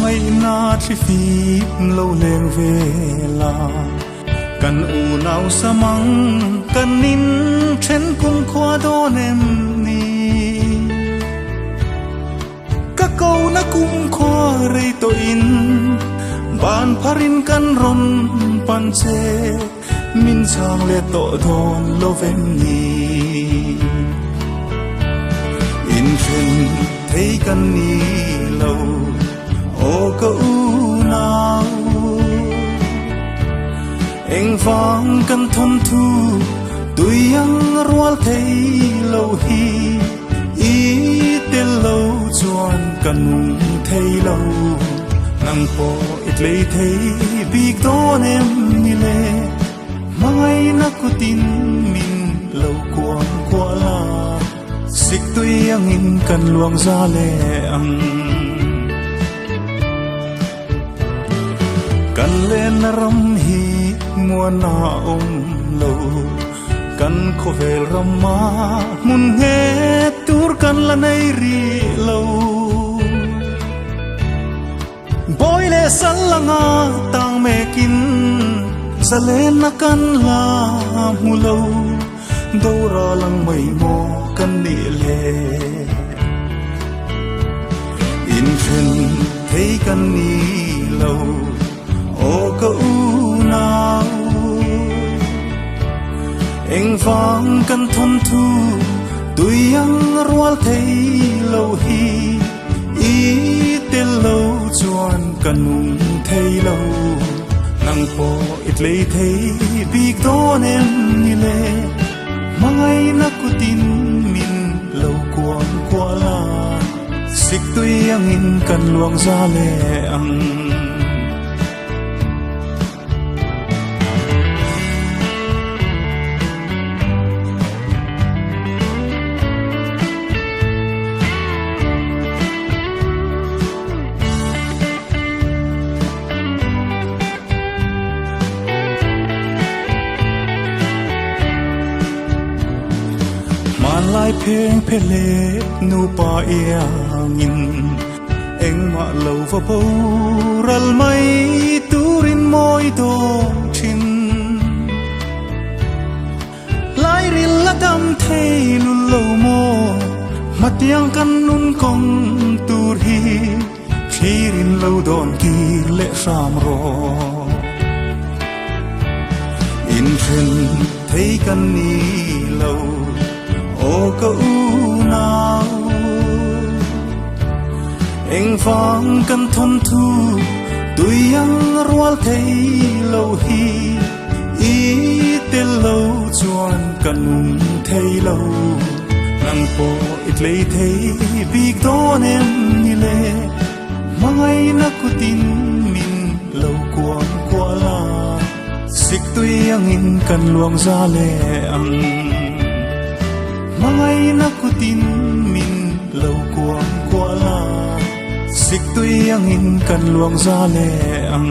mai na chi fi lo leng ve la kan u nau samang kan nin chen kum khwa do nem ni ka ko na kum khwa re to in ban pharin kan ron pan che min chang le to don lo ven ni in chen thấy kan ni lo o ka u nau anh vang kan thon thu tui yang rual thấy lâu hi ý tên lâu chuan kan nung thấy lâu nang po it lấy thấy big don em ni le mai na ko tin min lâu quang qua la sik tui yang in kan luang za le ang kan len ram hi mua na lo kan kho vel rama mun nge tur kan la nei ri lo boy le salanga tang me kin salen na kan la mu lo dora lang mai mo kan ni le in chen thấy kan ni lo o ka u nau anh vang kan thon thu tui yang rual thấy lâu hi ý tên lâu chuan kan nung thấy lâu nang po it lấy thấy big don em ni le mai na ko tin min lâu quang qua la sik tui yang in kan luang za le ang lai pheng phê lệ nu pa iangin eng ma lo va po ral mai turin moi do chin lai ril la dam thei lu lo mo matiang kan nun kong tur hi khirin lo don ki le sam ro in chen thấy kan ni lo o ka u nau anh vang kan thon thu tui yang rual thấy lâu hi ý tên lâu chuan kan nung thấy lâu nang po it lấy thấy big don em ni le mai na ko tin min lâu quang qua la sik tui yang in kan luang za le ang mai na ko tin min lâu quang qua la sik tui yang in kan luang za le ang